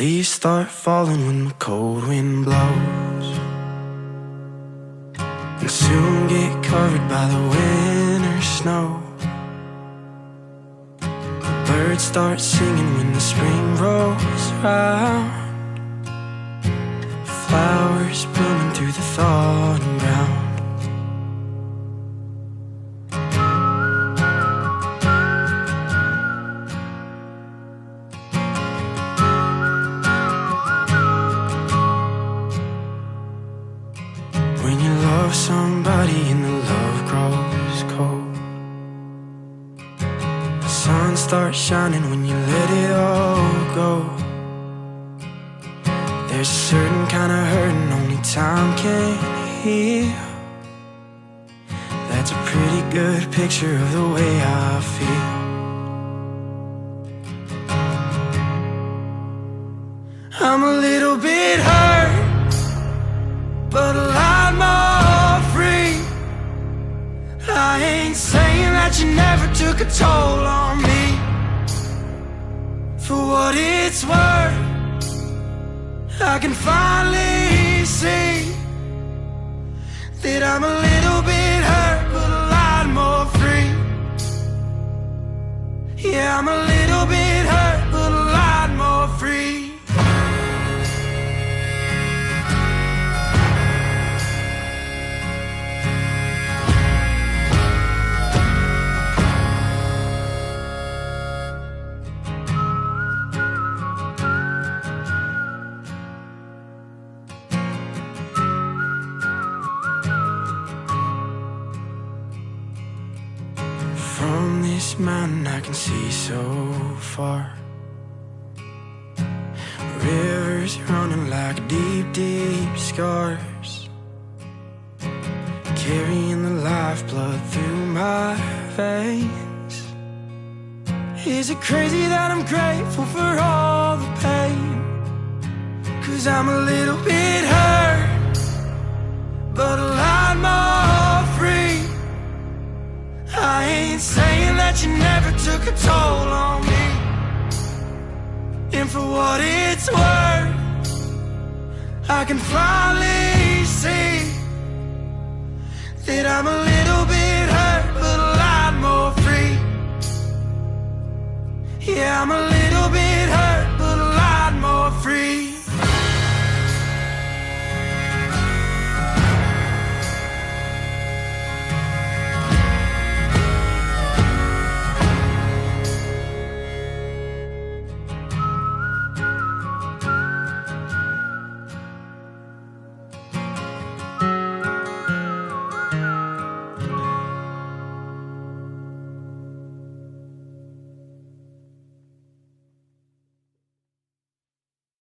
Leaves start falling when the cold wind blows, and soon get covered by the winter snow. The birds start singing when the spring rolls around, flowers blooming through the thawing ground. When you love somebody and the love grows cold, the sun starts shining when you let it all go. There's a certain kind of hurting only time can heal. That's a pretty good picture of the way I feel. I'm a little bit hurt, but a lot more free. I ain't saying that you never took a toll on me. For what it's worth, I can finally see that I'm a little bit hurt, but a lot more free. Yeah, I'm a little bit hurt, but a lot more free. From this mountain I can see so far, rivers running like deep, deep scars, carrying the lifeblood through my veins. Is it crazy that I'm grateful for all the pain? 'Cause I'm a little bit hurt, but a lot more free. I ain't saying that you never took a toll on me. And for what it's worth, I can finally see that I'm a little bit hurt, but a lot more free. Yeah, I'm a little bit